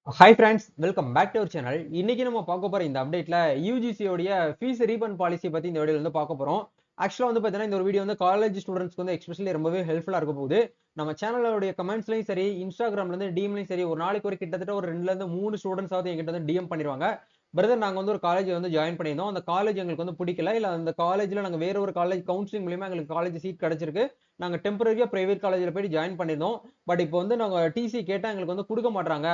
Hi friends, welcome back to our channel. இன்னைக்கு நம்ம பார்க்க போற இந்த அப்டேட்ல யூஜிசி உடைய ஃபீஸ் ரீஃபண்ட் பாலிசி பத்தி இந்த வீடியோல வந்து பார்க்க போறோம். ஆக்சுவலா வந்து பார்த்தீங்கன்னா, இந்த ஒரு வீடியோ வந்து காலேஜ் ஸ்டூடண்ட்ஸ்க்கு வந்து எஸ்பெஷலி ரொம்பவே ஹெல்ப்ஃபுல்லா இருக்க போகுது. நம்ம சேனலோட கமெண்ட்ஸ்லயும் சரி, இன்ஸ்டாகிராம்ல இருந்து டிஎம்லயும் சரி, ஒரு நாளைக்கு ஒரு கிட்டத்தட்ட ஒரு 2ல இருந்து 3 ஸ்டூடண்ட்ஸாவது என்கிட்ட வந்து டிஎம் பண்ணிருவாங்க. பிரதர், நாங்க வந்து ஒரு காலேஜ் வந்து ஜாயின் பண்ணியிருந்தோம். அந்த காலேஜ் எங்களுக்கு வந்து பிடிக்கல. இல்ல அந்த காலேஜ்ல நாங்க வேற ஒரு காலேஜ் கவுன்சிலிங் மூலியமா எங்களுக்கு காலேஜ் சீட் கிடைச்சிருக்கு. நாங்க டெம்பரரியா பிரைவேட் காலேஜ்ல போய் ஜாயின் பண்ணியிருந்தோம். பட் இப்போ வந்து நாங்க டிசி கேட்டா எங்களுக்கு வந்து குடுக்க மாட்றாங்க.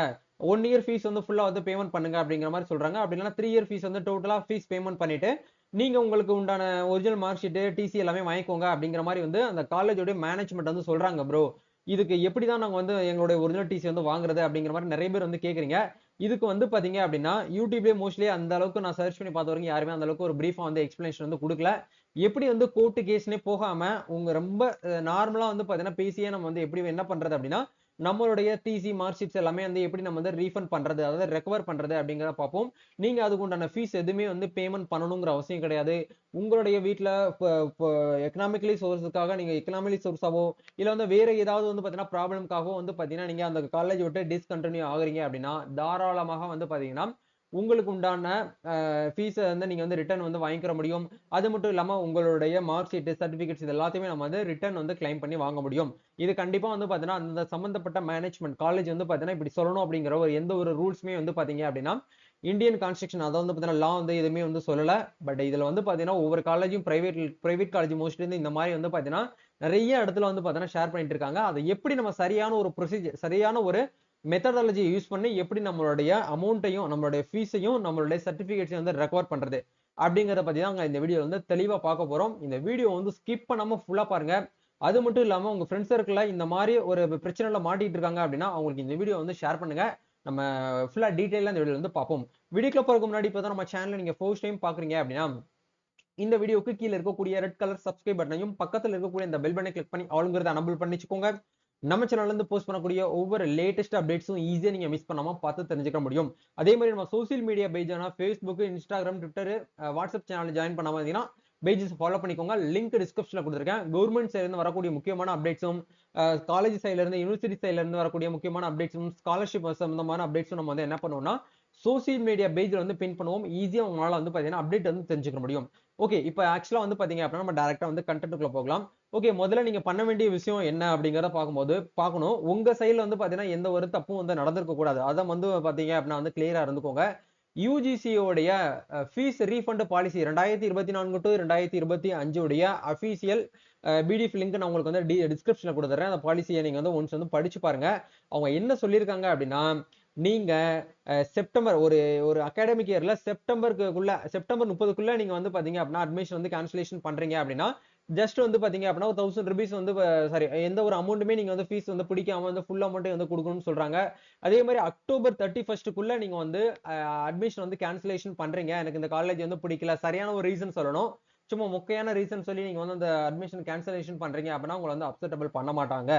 1 இயர் ஃபீஸ் வந்து ஃபுல்லா வந்து பேமெண்ட் பண்ணுங்க அப்படிங்கிற மாரி சொல்றாங்க. அப்படி இல்லன்னா 3 இயர் ஃபீஸ் வந்து டோட்டலா ஃபீஸ் பேமெண்ட் பண்ணிட்டு, நீங்க உங்களுக்கு உண்டான ஒரிஜினல் மார்க் ஷீட், டிசி எல்லாமே வாங்கிக்கோங்க அப்படிங்கிற மாரி வந்து அந்த காலேஜோட மேனேஜ்மென்ட் வந்து சொல்றாங்க ப்ரோ. இதுக்கு எப்படி தான் நாங்க வந்து எங்களுடைய ஒரிஜினல் டிசி வந்து வாங்குறது அப்படிங்கிற மாரி நெறைய பேர் வந்து கேட்கிறீங்க. இதுக்கு வந்து பாத்தீங்க அப்படின்னா, யூடியூப்லயே மோஸ்ட்லி அந்த அளவுக்கு நான் சர்ச் பண்ணி பார்த்த வரைக்கும் யாருமே அந்த அளவுக்கு ஒரு பிரீஃபா வந்து எக்ஸ்பிளனேஷன் வந்து குடுக்கல. எப்படி வந்து கோர்ட் கேஸ்ன்னே போகாம, உங்க ரொம்ப நார்மலா வந்து பாத்தீங்கன்னா, பேசியே நம்ம வந்து எப்படி என்ன பண்றது அப்படின்னா, நம்மளுடைய டிசி, மார்க் ஷீட்ஸ் எல்லாமே வந்து எப்படி நம்ம வந்து ரீஃபண்ட் பண்றது, அதாவது ரெக்கவர் பண்றது அப்படிங்கிறத பார்ப்போம். நீங்க அதுக்கு உண்டான ஃபீஸ் எதுவுமே வந்து பேமெண்ட் பண்ணணுங்கிற அவசியம் கிடையாது. உங்களுடைய வீட்ல இப்ப இப்ப எக்கனாமிக்கலி சோர்ஸ்க்காக நீங்க எக்கனாமிக்கலி சோர்ஸாவோ, இல்ல வந்து வேற ஏதாவது வந்து பார்த்தீங்கன்னா, ப்ராப்ளம்க்காகவோ வந்து பார்த்தீங்கன்னா, நீங்க அந்த காலேஜ் விட்டு டிஸ்கன்டின்யூ ஆகுறீங்க அப்படின்னா, தாராளமாக வந்து பார்த்தீங்கன்னா, உங்களுக்கு உண்டான ஃபீஸ வந்து நீங்க வந்து ரிட்டர்ன் வந்து வாங்கிக்கிற முடியும். அது மட்டும் இல்லாம உங்களுடைய மார்க் ஷீட், சர்டிபிகேட்ஸ் இது எல்லாத்தையுமே நம்ம வந்து ரிட்டர்ன் வந்து கிளைம் பண்ணி வாங்க முடியும். இது கண்டிப்பா வந்து பார்த்தீங்கன்னா, அந்த சம்பந்தப்பட்ட மேனேஜ்மென்ட் காலேஜ் வந்து பார்த்தீங்கன்னா, இப்படி சொல்லணும் அப்படிங்கிற ஒரு எந்த ஒரு ரூல்ஸுமே வந்து பார்த்தீங்க அப்படின்னா, இந்தியன் கான்ஸ்டிடியூஷன் அத வந்து பார்த்தீங்கன்னா, லா வந்து எதுவுமே வந்து சொல்லல. பட் இதுல வந்து பார்த்தீங்கன்னா, ஒவ்வொரு காலேஜும் பிரைவேட் காலேஜ் மோஸ்ட்லி வந்து இந்த மாரி வந்து பார்த்தீங்கன்னா, நெறைய இடத்துல வந்து பார்த்தீங்கன்னா, ஷேர் பண்ணிட்டு இருக்காங்க. அத எப்படி நம்ம சரியான ஒரு ப்ரொசீஜர் சரியான ஒரு மெத்தடாலஜி யூஸ் பண்ணி எப்படி நம்மளுடைய அமௌண்ட்டையும், நம்மளுடைய ஃபீஸையும், நம்மளுடைய சர்டிபிகேட்ஸையும் வந்து ரெக்கவர் பண்றது அப்படிங்கிறத பத்தி தான் இந்த வீடியோல வந்து தெளிவா பார்க்க போறோம். இந்த வீடியோ வந்து ஸ்கிப் பண்ணாம ஃபுல்லா பாருங்க. அது மட்டும் இல்லாம உங்க ஃப்ரெண்ட்ஸ் சர்க்கிள்ல இந்த மாரி ஒரு பிரச்சனைல மாட்டிட்டு இருக்காங்க அப்படின்னா, அவங்களுக்கு இந்த வீடியோ வந்து ஷேர் பண்ணுங்க. நம்ம ஃபுல்லா டீடைலா இந்த வீடியோல வந்து பார்ப்போம். வீடியோக்குள்ள போறதுக்கு முன்னாடி இப்ப தான் நம்ம சேனல நீங்க ஃபர்ஸ்ட் டைம் பார்க்குறீங்க அப்படின்னா, இந்த வீடியோக்கு கீழ இருக்கக்கூடிய ரெட் கலர் சப்ஸ்கிரைப் பட்டனையும், பக்கத்துல இருக்கக்கூடிய இந்த பெல் பட்டனை கிளிக் பண்ணி ஆல்ங்கிறத எனபிள் பண்ணி வச்சுக்கோங்க. நம்ம சேனல்ல இருந்து போஸ்ட் பண்ணக்கூடிய ஒவ்வொரு லேட்டஸ்ட் அப்டேட்ஸும் ஈஸியா நீங்க மிஸ் பண்ணாம பார்த்து தெரிஞ்சுக்க முடியும். அதே மாதிரி நம்ம சோசியல் மீடியா பேஜான Facebook, Instagram, Twitter, WhatsApp சேனல்ல ஜாயின் பண்ணாம இருந்தீங்கன்னா, பேஜஸ் ஃபாலோ பண்ணிக்கோங்க. லிங்க் டிஸ்கிரிப்ஷன்ல குடுத்திருக்கேன். கவர்ன்மெண்ட் சைடுல இருந்து வரக்கூடிய முக்கியமான அப்டேட்ஸும், காலேஜ் சைடுல இருந்து, யுனிவர்சிட்டி சைடுல இருந்து வரக்கூடிய முக்கியமான அப்டேட்ஸும், ஸ்காலர்ஷிப் சம்பந்தமான அப்டேட்ஸும் நம்ம வந்து என்ன பண்ணுவோம்னா, சோசியல் மீடியா பேஜ்ல வந்து பின் பண்ணுவோம். ஈஸியா உங்களால வந்து பார்த்தீங்கன்னா, அப்டேட் வந்து தெரிஞ்சுக்க முடியும். ஓகே. இப்ப ஆக்சுவலா வந்து பார்த்தீங்க அப்படின்னா, நம்ம டைரக்ட்டா வந்து கன்டென்ட்க்குள்ள போகலாம். ஓகே. முதல்ல நீங்க பண்ண வேண்டிய விஷயம் என்ன அப்படிங்கிறத பார்க்கணும். உங்க சைடுல வந்து பார்த்தீங்கன்னா, எந்த ஒரு தப்பும் வந்து நடந்திருக்க கூடாது. அத வந்து பார்த்தீங்க அப்படின்னா வந்து கிளியரா இருந்துக்கோங்க. யுஜிசி உடைய ஃபீஸ் ரீஃபண்ட் பாலிசி 2024 டூ 2025 உடைய அபிஷியல் பிடிஎஃப் லிங்க் நான் உங்களுக்கு வந்து டிஸ்கிரிப்ஷன்ல குடுத்துடுறேன். அந்த பாலிசிய நீங்க வந்து ஒன்ஸ் வந்து படிச்சு பாருங்க. அவங்க என்ன சொல்லியிருக்காங்க அப்படின்னா, நீங்க செப்டம்பர் ஒரு ஒரு அகாடமிக் இயர்ல செப்டம்பர் 30க்குள்ள நீங்க வந்து பார்த்தீங்க அப்படின்னா, அட்மிஷன் வந்து கேன்சலேஷன் பண்றீங்க அப்படின்னா, ஜஸ்ட் வந்து பார்த்தீங்க அப்படின்னா, ஒரு ₹1000 வந்து சாரி, எந்த ஒரு அமௌண்ட்டுமே நீங்க வந்து ஃபீஸ் வந்து பிடிக்காம வந்து ஃபுல் அமௌண்ட்டே வந்து குடுக்கணும்னு சொல்றாங்க. அதே மாரி அக்டோபர் 31க்குள்ள நீங்க வந்து அட்மிஷன் வந்து கேன்சலேஷன் பண்றீங்க. எனக்கு இந்த காலேஜ் வந்து பிடிக்கல. சரியான ஒரு ரீசன் சொல்லணும். சும்மா மொக்கையான ரீசன் சொல்லி நீங்க வந்து அந்த அட்மிஷன் கேன்சலேஷன் பண்றீங்க அப்படின்னா, உங்கள வந்து அக்செப்டபிள் பண்ண மாட்டாங்க.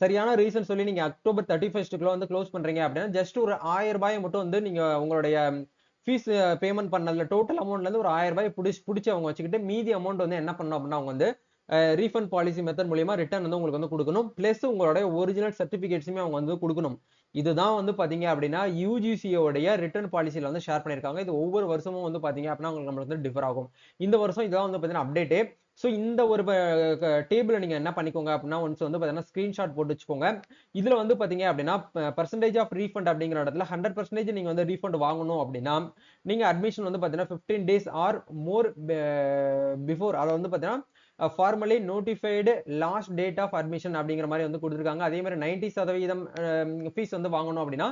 சரியான ரீசன் சொல்லி நீங்க அக்டோபர் 31க்குள்ள வந்து குளோஸ் பண்றீங்க அப்படின்னா, ஜஸ்ட் ஒரு ₹1000 மட்டும் வந்து நீங்க உங்களுடைய ஃபீஸ் பேமெண்ட் பண்ணதுல டோட்டல் அமௌண்ட்ல இருந்து ஒரு ₹1000 புடிச்சு அவங்க வச்சுக்கிட்டு, மீதி அமௌண்ட் வந்து என்ன பண்ணணும் அப்படின்னா, அவங்க வந்து ரீஃபண்ட் பாலிசி மெத்தட் மூலியமா ரிட்டர்ன் வந்து உங்களுக்கு வந்து குடுக்கணும். பிளஸ் உங்களுடைய ஒரிஜினல் சர்டிபிகேட்ஸுமே அவங்க வந்து குடுக்கணும். இதுதான் வந்து பாத்தீங்க அப்படின்னா, யுஜிசி உடைய ரிட்டர்ன் பாலிசில வந்து ஷேர் பண்ணியிருக்காங்க. இது ஒவ்வொரு வருஷமும் வந்து பாத்தீங்க அப்படின்னா, உங்களுக்கு நம்மளுக்கு வந்து டிஃபர் ஆகும். இந்த வருஷம் இதான் வந்து பாத்தீங்கன்னா அப்டேட்டே. சோ இந்த ஒரு டேபிள நீங்க என்ன பண்ணிக்கோங்க அப்படின்னா, ஒன்ஸ் வந்து பாத்தீங்கன்னா ஸ்கிரீன்ஷாட் போட்டு வச்சுக்கோங்க. இதுல வந்து பாத்தீங்க அப்படின்னா, பெர்சன்டேஜ் ஆஃப் ரீஃபண்ட் அப்படிங்கிற இடத்துல 100% நீங்க வந்து ரீஃபண்ட் வாங்கணும் அப்படின்னா, நீங்க அட்மிஷன் வந்து பாத்தீங்கன்னா 15 டேஸ் ஆர் மோர் பிஃபோர் அத வந்து பாத்தீங்கன்னா formally notified last date of admission அப்படிங்கிற மாரி வந்து குடுத்திருக்காங்க. அதே மாரி 90% ஃபீஸ் வந்து வாங்கணும் அப்படின்னா,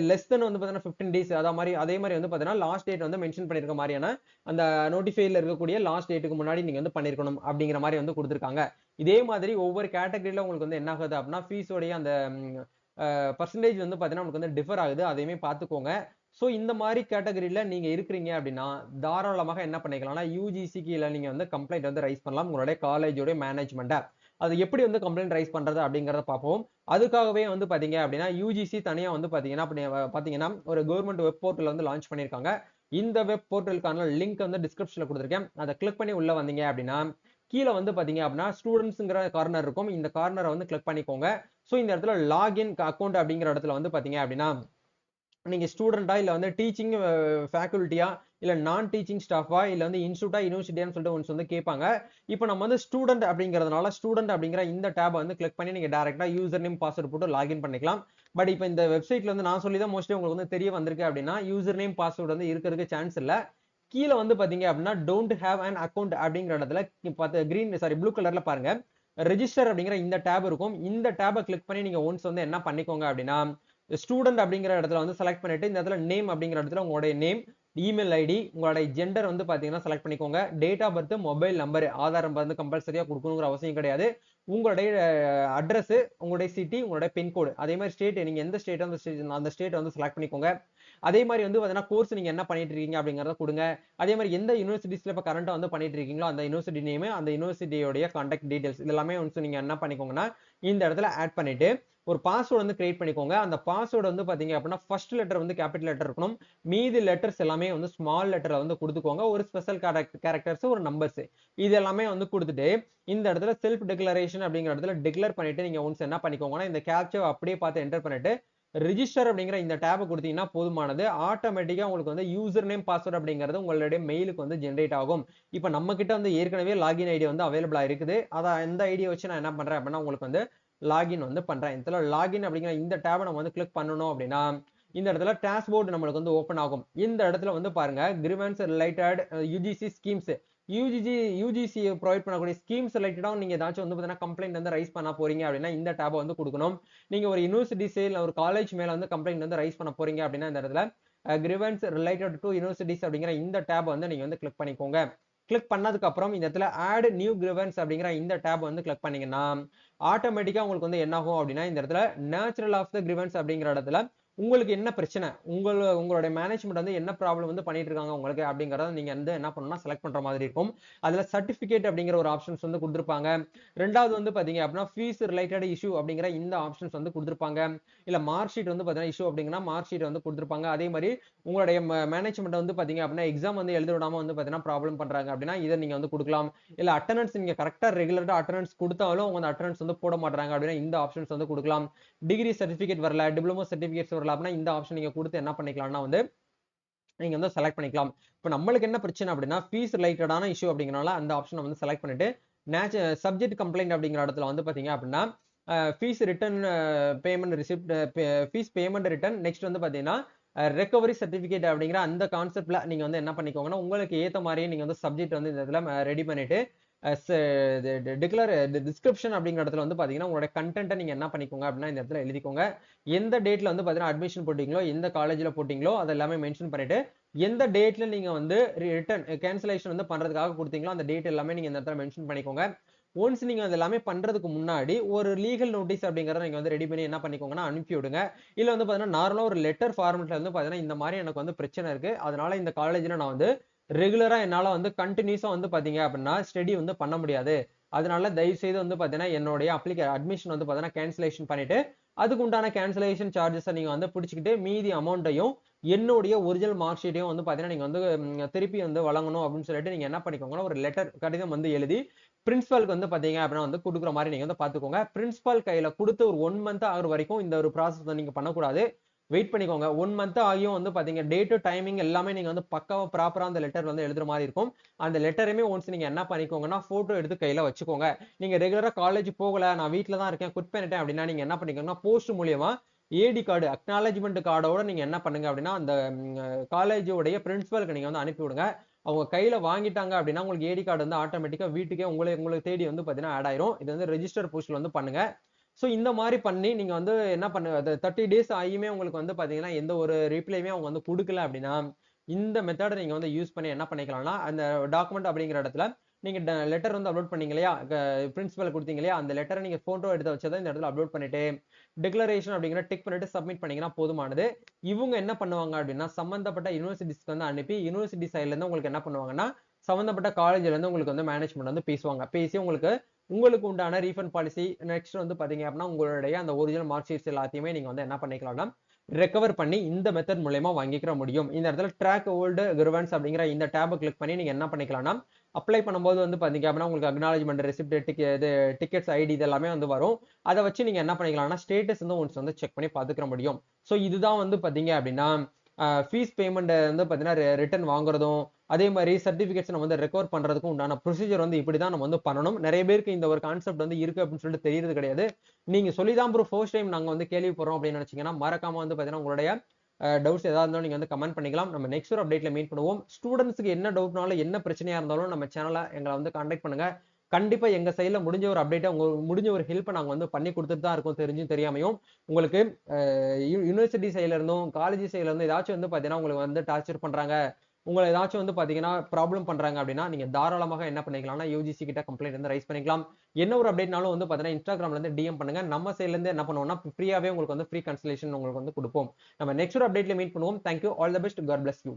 லெஸ் தென் வந்து பாத்தீங்கன்னா 15 டேஸ் அதே மாரி வந்து பாத்தீங்கன்னா, லாஸ்ட் டேட் வந்து மென்ஷன் பண்ணியிருக்க மாரியான அந்த நோட்டிஃபைல இருக்கக்கூடிய லாஸ்ட் டேட்டுக்கு முன்னாடி நீங்க வந்து பண்ணியிருக்கணும் அப்படிங்கிற மாரி வந்து குடுத்திருக்காங்க. இதே மாதிரி ஒவ்வொரு கேட்டகரியில உங்களுக்கு வந்து என்ன ஆகுது அப்படின்னா, ஃபீஸோடைய அந்த பெர்சன்டேஜ் வந்து பாத்தீங்கன்னா, உங்களுக்கு வந்து டிஃபர் ஆகுது. அதையுமே பாத்துக்கோங்க. சோ இந்த மாரி கேட்டகரியில நீங்க இருக்கிறீங்க அப்படின்னா, தாராளமாக என்ன பண்ணிக்கலாம்னா, யுஜிசி கீழ நீங்க வந்து கம்ப்ளைண்ட் வந்து ரைஸ் பண்ணலாம். உங்களுடைய காலேஜோட மேனேஜ்மென்ட்ட. அது எப்படி வந்து கம்ப்ளைண்ட் ரைஸ் பண்றது அப்படிங்கிறத பார்ப்போம். அதுக்காகவே வந்து பாத்தீங்க அப்படின்னா, யுஜிசி தனியா வந்து பாத்தீங்கன்னா, பாத்தீங்கன்னா ஒரு கவர்ன்மெண்ட் வெப் போர்ட்டல் வந்து லான்ச் பண்ணியிருக்காங்க. இந்த வெப் போர்ட்டலுக்கான லிங்க் வந்து டிஸ்கிரிப்ஷன்ல குடுத்திருக்கேன். அத கிளிக் பண்ணி உள்ள வந்தீங்க அப்படின்னா, கீழ வந்து பாத்தீங்க அப்படின்னா, ஸ்டூடண்ட்ஸ்ங்கிற கார்னர் இருக்கும். இந்த கார்னர வந்து கிளிக் பண்ணிக்கோங்க. சோ இந்த இடத்துல லாகின் அக்கவுண்ட் அப்படிங்கிற இடத்துல வந்து பாத்தீங்க அப்படின்னா, நீங்க ஸ்டூடெண்டா இல்ல வந்து டீச்சிங் ஃபேக்கல்ட்டியா இல்ல நான் டீச்சிங் ஸ்டாஃபா இல்ல வந்து இன்ஸ்டியூட்டா யூனிவர்சிட்டியான்னு சொல்லிட்டு ஒன்ஸ் வந்து கேட்பாங்க. இப்போ நம்ம வந்து ஸ்டூடெண்ட் அப்படிங்கிறதுனால ஸ்டூடெண்ட் அப்படிங்கிற இந்த டேப வந்து கிளிக் பண்ணி நீங்க டைரக்டா யூசர் நேம் பாஸ்வேர்ட் போட்டு லாகின் பண்ணிக்கலாம். பட் இப்போ இந்த வெப்சைட்ல வந்து நான் சொல்லி தான் மோஸ்ட்லி உங்களுக்கு வந்து தெரிய வந்திருக்கு அப்படின்னா யூசர் நேம் பாஸ்வேர்ட் வந்து இருக்கிறதுக்கு சான்ஸ் இல்ல. கீழ வந்து பாத்தீங்க அப்படின்னா டோன்ட் ஹேவ் அன் அக்கவுண்ட் அப்படிங்கிற இடத்துல ப்ளூ கலர்ல பாருங்க ரெஜிஸ்டர் அப்படிங்கிற இந்த டேப் இருக்கும். இந்த டேபை கிளிக் பண்ணி நீங்க ஒன்ஸ் வந்து என்ன பண்ணிக்கோங்க அப்படின்னா ஸ்டூடெண்ட் அப்படிங்கிற இடத்துல வந்து செலக்ட் பண்ணிட்டு இந்த இடத்துல நேம் அப்படிங்கிற இடத்துல உங்களுடைய நேம், இமெயில் ஐடி, உங்களுடைய ஜெண்டர் வந்து பாத்தீங்கன்னா செலக்ட் பண்ணிக்கோங்க. Date of birth, mobile number, Aadhaar number வந்து கம்பல்சரியா கொடுக்கணுங்கிற அவசியம் கிடையாது. உங்களுடைய அட்ரஸ், உங்களுடைய சிட்டி, உங்களுடைய பின்கோடு, அதே மாதிரி ஸ்டேட், நீங்க எந்த ஸ்டேட் அந்த ஸ்டேட் வந்து செலக்ட் பண்ணிக்கோங்க. அதே மாதிரி வந்து பாத்தீங்கன்னா கோர்ஸ் நீங்க என்ன பண்ணிட்டு இருக்கீங்க அப்படிங்கறத கொடுங்க. அதே மாதிரி எந்த யூனிவர்சிட்டிஸ்ல இப்ப கரண்டா வந்து பண்ணிட்டு இருக்கீங்களோ அந்த யூனிவர்சிட்டி நேம், அந்த யூனிவர்சிட்டியோட கான்டாக்ட் டீடைல்ஸ் இதெல்லாமே வந்து நீங்க என்ன பண்ணிக்கோங்கன்னா இந்த இடத்துல ஆட் பண்ணிட்டு ஒரு பாஸ்வேர்டு வந்து கிரியேட் பண்ணிக்கோங்க. அந்த பாஸ்வேர்டு வந்து பாத்தீங்க அப்படின்னா ஃபர்ஸ்ட் லெட்டர் வந்து கேபிட்டல் லெட்டர் இருக்கணும். மீதி லெட்டர்ஸ் எல்லாமே வந்து ஸ்மால் லெட்டர்ல வந்து கொடுத்துக்கோங்க. ஒரு ஸ்பெஷல் கேரக்டர்ஸ், ஒரு நம்பர்ஸ் இது எல்லாமே வந்து கொடுத்துட்டு இந்த இடத்துல செல்ஃப் டிக்ளரேஷன் அப்படிங்கிற இடத்துல டிக்ளேர் பண்ணிட்டு நீங்க ஒன்ஸ் என்ன பண்ணிக்கோங்கன்னா இந்த கேப்சா அப்படியே பார்த்து என்டர் பண்ணிட்டு ரிஜிஸ்டர் அப்படிங்கிற இந்த டேபை கொடுத்தீங்கன்னா போதுமானது. ஆட்டோமேட்டிக்கா உங்களுக்கு வந்து யூசர் நேம் பாஸ்வேர்ட் அப்படிங்கிறது உங்களுடைய மெயிலுக்கு வந்து ஜென்ரேட் ஆகும். இப்போ நம்ம கிட்ட வந்து ஏற்கனவே லாகின் ஐடி வந்து அவைலபிளா இருக்குது. அத இந்த ஐடியை வச்சு நான் என்ன பண்றேன் அப்படின்னா உங்களுக்கு வந்து லாகின் வந்து பண்றேன். இதுல லாகின் அப்படிங்கிற இந்த டேபை நம்ம வந்து கிளிக் பண்ணணும் அப்படின்னா இந்த இடத்துல டேஷ்போர்டு நம்மளுக்கு வந்து ஓபன் ஆகும். இந்த இடத்துல வந்து பாருங்க grievance related UGC schemes, UGC provide பண்ணக்கூடிய ஸ்கீம்ஸ் ரிலேட்டடா நீங்க ஏதாச்சும் வந்து பாத்தீங்கன்னா கம்ப்ளைண்ட் வந்து ரைஸ் பண்ண போறீங்க அப்படின்னா இந்த டேபை வந்து கொடுக்கணும். நீங்க ஒரு யூனிவர்சிட்டிஸ் இல்ல ஒரு காலேஜ் மேல வந்து கம்ப்ளைண்ட் வந்து ரைஸ் பண்ண போறீங்க அப்படின்னா இந்த இடத்துல கிரிவன்ஸ் ரிலேட்டட் டு யூனிவர்சிட்டிஸ் அப்படிங்கிற இந்த டேப் வந்து நீங்க வந்து கிளிக் பண்ணிக்கோங்க. கிளிக் பண்ணதுக்கு அப்புறம் இந்த இடத்துல ஆட் நியூ கிரிவன்ஸ் அப்படிங்கிற இந்த டேப் வந்து கிளிக் பண்ணீங்கன்னா ஆட்டோமேட்டிக்கா உங்களுக்கு வந்து என்ன ஆகும் அப்படின்னா இந்த இடத்துல நேச்சுரல் ஆஃப் த கிரிவன்ஸ் அப்படிங்கிற இடத்துல உங்களுக்கு என்ன பிரச்சனை, உங்களுடைய மேனேஜ்மெண்ட் வந்து என்ன ப்ராப்ளம் வந்து பண்ணிட்டு இருக்காங்க உங்களுக்கு அப்படிங்கறத நீங்க வந்து என்ன பண்ணணும்னா செலக்ட் பண்ற மாதிரி இருக்கும். அதுல சர்டிபிகேட் அப்படிங்கிற ஒரு ஆப்ஷன்ஸ் வந்து கொடுத்திருப்பாங்க. ரெண்டாவது வந்து பாத்தீங்க அப்படின்னா ஃபீஸ் ரிலேட்டட் இஷ்யூ அப்படிங்கிற இந்த ஆப்ஷன்ஸ் வந்து கொடுத்திருப்பாங்க. இல்ல மார்க் ஷீட் வந்து பாத்தீங்கன்னா இஷ்யூ அப்படிங்கன்னா மார்க் ஷீட் வந்து கொடுத்திருப்பாங்க. அதே மாதிரி உங்களுடைய மேனேஜ்மெண்ட் வந்து பாத்தீங்க அப்படின்னா எக்ஸாம் வந்து எழுத விடாம வந்து பாத்தீங்கன்னா ப்ராப்ளம் பண்றாங்க அப்படின்னா இதை நீங்க வந்து கொடுக்கலாம். இல்ல அட்டெண்டன்ஸ் நீங்க கரெக்டா ரெகுலரா அட்டெண்டன்ஸ் கொடுத்தாலும் உங்க அட்டெண்டன்ஸ் வந்து போட மாட்டாங்க அப்படின்னா இந்த ஆப்ஷன்ஸ் வந்து கொடுக்கலாம். டிகிரி சர்டிபிகேட் வரல, டிப்ளமோ சர்டிபிகேட்ஸ் வரல அப்படின்னா இந்த ஆப்ஷன் நீங்க கொடுத்து என்ன பண்ணிக்கலாம்னா வந்து நீங்க வந்து செலக்ட் பண்ணிக்கலாம். இப்போ நம்மளுக்கு என்ன பிரச்சனை அப்படின்னா ஃபீஸ் ரிலேட்டடான இஷ்யூ அப்படிங்கறனால அந்த ஆப்ஷனை வந்து செலக்ட் பண்ணிட்டு சப்ஜெக்ட் கம்ப்ளைண்ட் அப்படிங்கிற இடத்துல வந்து பாத்தீங்க அப்படின்னா fees return payment receipt, fees payment return, next வந்து பாத்தீங்கன்னா ரெக்கவரி சர்டிபிகேட் அப்படிங்கிற அந்த கான்செப்ட்ல நீங்க வந்து என்ன பண்ணிக்கோங்கன்னா உங்களுக்கு ஏத்த மாதிரியே நீங்க வந்து சப்ஜெக்ட் வந்து இந்த இடத்துல ரெடி பண்ணிட்டு டிஸ்கிரிப்ஷன் அப்படிங்கிற இடத்துல வந்து பாத்தீங்கன்னா உங்களோட கண்டென்ட்டை நீங்க என்ன பண்ணிக்கோங்க அப்படின்னா இந்த இடத்துல எழுதிக்கோங்க. எந்த டேட்ல வந்து பாத்தீங்கன்னா அட்மிஷன் போட்டீங்களோ, எந்த காலேஜ்ல போட்டீங்களோ அது எல்லாமே மென்ஷன் பண்ணிட்டு எந்த டேட்ல நீங்க வந்து ரிட்டர்ன் கேன்சலேஷன் வந்து பண்றதுக்காக கொடுத்தீங்களோ அந்த டேட் எல்லாமே நீங்க இந்த இடத்துல மென்ஷன் பண்ணிக்கோங்க. ஒன்ஸ் நீங்க அது எல்லாமே பண்றதுக்கு முன்னாடி ஒரு லீகல் நோட்டீஸ் அப்படிங்கறத நீங்க வந்து ரெடி பண்ணி என்ன பண்ணிக்கோங்கன்னா அனுப்பி விடுங்க. இல்ல வந்து பாத்தீங்கன்னா நார்மலா ஒரு லெட்டர் ஃபார்மெட்ல வந்து பாத்தீங்கன்னா இந்த மாதிரி எனக்கு வந்து பிரச்சனை இருக்கு, அதனால இந்த காலேஜ்ல நான் வந்து ரெகுலரா என்னால வந்து கண்டினியூஸா வந்து பாத்தீங்க அப்படின்னா ஸ்டடி வந்து பண்ண முடியாது, அதனால தயவு செய்து வந்து பாத்தீங்கன்னா என்னுடைய அட்மிஷன் வந்து பாத்தீங்கன்னா கேன்சலேஷன் பண்ணிட்டு அதுக்கு உண்டான கேன்சலேஷன் சார்ஜஸ் நீங்க வந்து பிடிச்சிக்கிட்டு மீதி அமௌண்ட்டையும் என்னுடைய ஒரிஜினல் மார்க் ஷீட்டையும் வந்து பாத்தீங்கன்னா நீங்க வந்து திருப்பி வந்து வழங்கணும் அப்படின்னு சொல்லிட்டு நீங்க என்ன பண்ணிக்கோங்கன்னா ஒரு லெட்டர் கடிதம் வந்து எழுதி பிரின்சிபாலுக்கு வந்து பாத்தீங்க அப்படின்னா வந்து கொடுக்குற மாதிரி நீங்க வந்து பாத்துக்கோங்க. பிரின்சிபால் கையில கொடுத்து ஒரு 1 மந்த் ஆகுற வரைக்கும் இந்த ஒரு ப்ராசஸ் நீங்க பண்ணக்கூடாது. வெயிட் பண்ணிக்கோங்க. 1 மந்த் ஆகியும் வந்து பாத்தீங்க டேட் டைமிங் எல்லாமே நீங்க வந்து பக்காவா ப்ராப்பரா அந்த லெட்டர் வந்து எழுதுற மாதிரி இருக்கும். அந்த லெட்டரையுமே ஒன்ஸ் நீங்க என்ன பண்ணிக்கோங்கன்னா போட்டோ எடுத்து கையில வச்சுக்கோங்க. நீங்க ரெகுலரா காலேஜ் போகல, நான் வீட்டுல தான் இருக்கேன், குட் பண்ணிட்டேன் அப்படின்னா நீங்க என்ன பண்ணிக்கோங்கன்னா போஸ்ட் மூலியமா ஏடி கார்டு அக்னாலஜ்மெண்ட் கார்டோட நீங்க என்ன பண்ணுங்க அப்படின்னா அந்த காலேஜோடைய பிரின்சிபலுக்கு நீங்க வந்து அனுப்பி விடுங்க. அவங்க கையில வாங்கிட்டாங்க அப்படின்னா உங்களுக்கு ஏடி கார்டு வந்து ஆட்டோமேட்டிக்கா வீட்டுக்கே உங்களுக்கு தேடி வந்து பாத்தீங்கன்னா ஆட் ஆயிரும். இது வந்து ரெஜிஸ்டர் போஸ்ட்ல வந்து பண்ணுங்க. சோ இந்த மாதிரி பண்ணி நீங்க வந்து என்ன பண்ணு 30 டேஸ் ஆகியுமே உங்களுக்கு வந்து பாத்தீங்கன்னா எந்த ஒரு ரிப்ளையுமே அவங்க வந்து கொடுக்கல அப்படின்னா இந்த மெத்தட நீங்க வந்து யூஸ் பண்ணி என்ன பண்ணிக்கலாம்னா அந்த டாக்குமெண்ட் அப்படிங்கிற இடத்துல நீங்க லெட்டர் வந்து அப்லோட் பண்ணீங்க இல்லையா, பிரின்சிபல் கொடுத்தீங்க இல்லையா, அந்த லெட்டரை நீங்க போட்டோ எடுத்து வச்சதை இந்த இடத்துல அப்லோட் பண்ணிட்டு டிக்ளரேஷன் அப்படிங்கிற டிக் பண்ணிட்டு சப்மிட் பண்ணீங்கன்னா போதுமானது. இவங்க என்ன பண்ணுவாங்க அப்படின்னா சம்பந்தப்பட்ட யூனிவர்சிட்டிஸ்க்கு வந்து அனுப்பி யூனிவர்சிட்டி சைட்ல இருந்து உங்களுக்கு என்ன பண்ணுவாங்கன்னா சம்பந்தப்பட்ட காலேஜ்ல இருந்து உங்களுக்கு வந்து மேனேஜ்மெண்ட் வந்து பேசுவாங்க. பேசி உங்களுக்கு உங்களுக்கு உண்டான ரீஃபண்ட் பாலிசி நெக்ஸ்ட் வந்து பாத்தீங்க அப்படின்னா உங்களுடைய அந்த ஒரிஜினல் மார்க் ஷீட்ஸ் எல்லாத்தையுமே நீங்க வந்து என்ன பண்ணிக்கலாம்னா ரெக்கவர் பண்ணி இந்த மெத்தட் மூலமா வாங்கிக்கிற முடியும். இந்த இடத்துல ட்ராக் ஓல்டு கிரிவன்ஸ் அப்படிங்கிற இந்த டேபை கிளிக் பண்ணி நீங்க என்ன பண்ணிக்கலாம்னா அப்ளை பண்ணும்போது வந்து பாத்தீங்க அப்படின்னா உங்களுக்கு அக்னாலஜ்மெண்ட் ரெசிப்ட் இது டிக்கெட்ஸ் ஐடி இது எல்லாமே வந்து வரும். அதை வச்சு நீங்க என்ன பண்ணிக்கலாம்னா ஸ்டேட்டஸ் வந்து ஒன்ஸ் வந்து செக் பண்ணி பாத்துக்கிற முடியும். ஸோ இதுதான் வந்து பாத்தீங்க அப்படின்னா ஃபீஸ் பேமெண்ட் வந்து பாத்தீங்கன்னா ரிட்டர்ன் வாங்குறதும் அதே மாதிரி சர்டிபிகேட்ஸ் நம்ம வந்து ரெக்கவர் பண்றதுக்கும் உண்டான ப்ரொசீஜர் வந்து இப்படிதான் நம்ம வந்து பண்ணணும். நிறைய பேருக்கு இந்த ஒரு கான்செப்ட் வந்து இருக்கு அப்படின்னு சொல்லிட்டு தெரியறது கிடையாது. நீங்க சொல்லிதான் ப்ரோ ஃபர்ஸ்ட் டைம் நாங்க வந்து கேள்விப்படுறோம் அப்படின்னு நினைச்சீங்கன்னா மறக்காம வந்து பாத்தீங்கன்னா உங்களுடைய டவுட்ஸ் ஏதாவது இருந்தாலும் நீங்க வந்து கமெண்ட் பண்ணிக்கலாம். நம்ம நெக்ஸ்ட் ஒரு அப்டேட்ல மீட் பண்ணுவோம். ஸ்டூடெண்ட்ஸ்க்கு என்ன டவுட்னாலும் என்ன பிரச்சனையா இருந்தாலும் நம்ம சேனலை எங்களை வந்து கான்டாக்ட் பண்ணுங்க. கண்டிப்பா எங்க சைட்ல முடிஞ்ச ஒரு அப்டேட்டை உங்களுக்கு முடிஞ்ச ஒரு ஹெல்ப்பை நாங்க வந்து பண்ணி கொடுத்துட்டு தான் இருக்கோம், தெரிஞ்சும் தெரியாமையும். உங்களுக்கு யூனிவர்சிட்டி சைட்ல இருந்தும் காலேஜ் சைட்ல இருந்தும் ஏதாச்சும் வந்து பாத்தீங்கன்னா உங்களுக்கு வந்து டார்ச்சர் பண்றாங்க, உங்களை ஏதாச்சும் வந்து பாத்தீங்கன்னா ப்ராப்ளம் பண்றாங்க அப்படின்னா நீங்க தாராளமாக என்ன பண்ணிக்கலாம்னா யூஜிசி கிட்ட கம்ப்ளைண்ட் வந்து ரைஸ் பண்ணிக்கலாம். என்ன ஒரு அப்டேட்னாலும் வந்து பாத்தீங்கன்னா இன்ஸ்டாகிராம்ல இருந்து டிஎம் பண்ணுங்க. நம்ம சைட்ல இருந்து என்ன பண்ணுவோம்னா ஃப்ரீயாவே உங்களுக்கு வந்து ஃப்ரீ கன்சல்டேஷன் உங்களுக்கு வந்து கொடுப்போம். நம்ம நெக்ஸ்ட் ஒரு அப்டேட்ல மீட் பண்ணுவோம். Thank you, all the best, God bless you.